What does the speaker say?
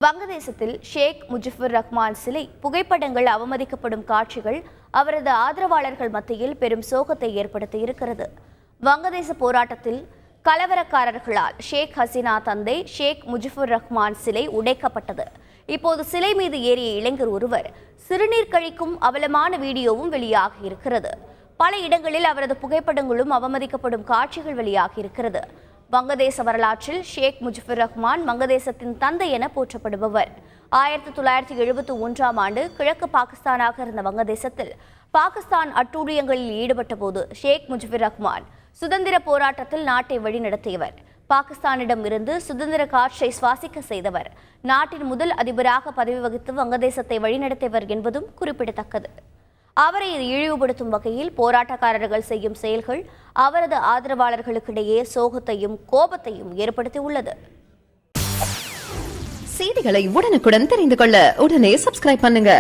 வங்கதேசத்தில் ஷேக் முஜிபுர் ரஹ்மான் சிலை புகைப்படங்கள் அவமதிக்கப்படும் காட்சிகள் அவரது ஆதரவாளர்கள் மத்தியில் பெரும் சோகத்தை ஏற்படுத்தியிருக்கிறது. வங்கதேச போராட்டத்தில் கலவரக்காரர்களால் ஷேக் ஹசீனா தந்தை ஷேக் முஜிபுர் ரஹ்மான் சிலை உடைக்கப்பட்டது. இப்போது சிலை மீது ஏறிய இளைஞர் ஒருவர் சிறுநீர் கழிக்கும் அவலமான வீடியோவும் வெளியாகியிருக்கிறது. பல இடங்களில் அவரது புகைப்படங்களும் அவமதிக்கப்படும் காட்சிகள் வெளியாகியிருக்கிறது. வங்கதேச வரலாற்றில் ஷேக் முஜிபுர் ரஹ்மான் வங்கதேசத்தின் தந்தை என போற்றப்படுபவர். 1971ஆம் ஆண்டு கிழக்கு பாகிஸ்தானாக இருந்த வங்கதேசத்தில் பாகிஸ்தான் அட்டூழியங்களில் ஈடுபட்ட போது ஷேக் முஜிபுர் ரஹ்மான் சுதந்திர போராட்டத்தில் நாட்டை வழிநடத்தியவர். பாகிஸ்தானிடம் இருந்து சுதந்திர காற்றை சுவாசிக்க செய்தவர். நாட்டின் முதல் அதிபராக பதவி வகித்து வங்கதேசத்தை வழிநடத்தியவர் என்பதும் குறிப்பிடத்தக்கது. அவரை இழிவுபடுத்தும் வகையில் போராட்டக்காரர்கள் செய்யும் செயல்கள் அவரது ஆதரவாளர்களுக்கிடையே சோகத்தையும் கோபத்தையும் ஏற்படுத்தியுள்ளது. செய்திகளை உடனுக்குடன் தெரிந்து கொள்ள உடனே சப்ஸ்கிரைப் பண்ணுங்க.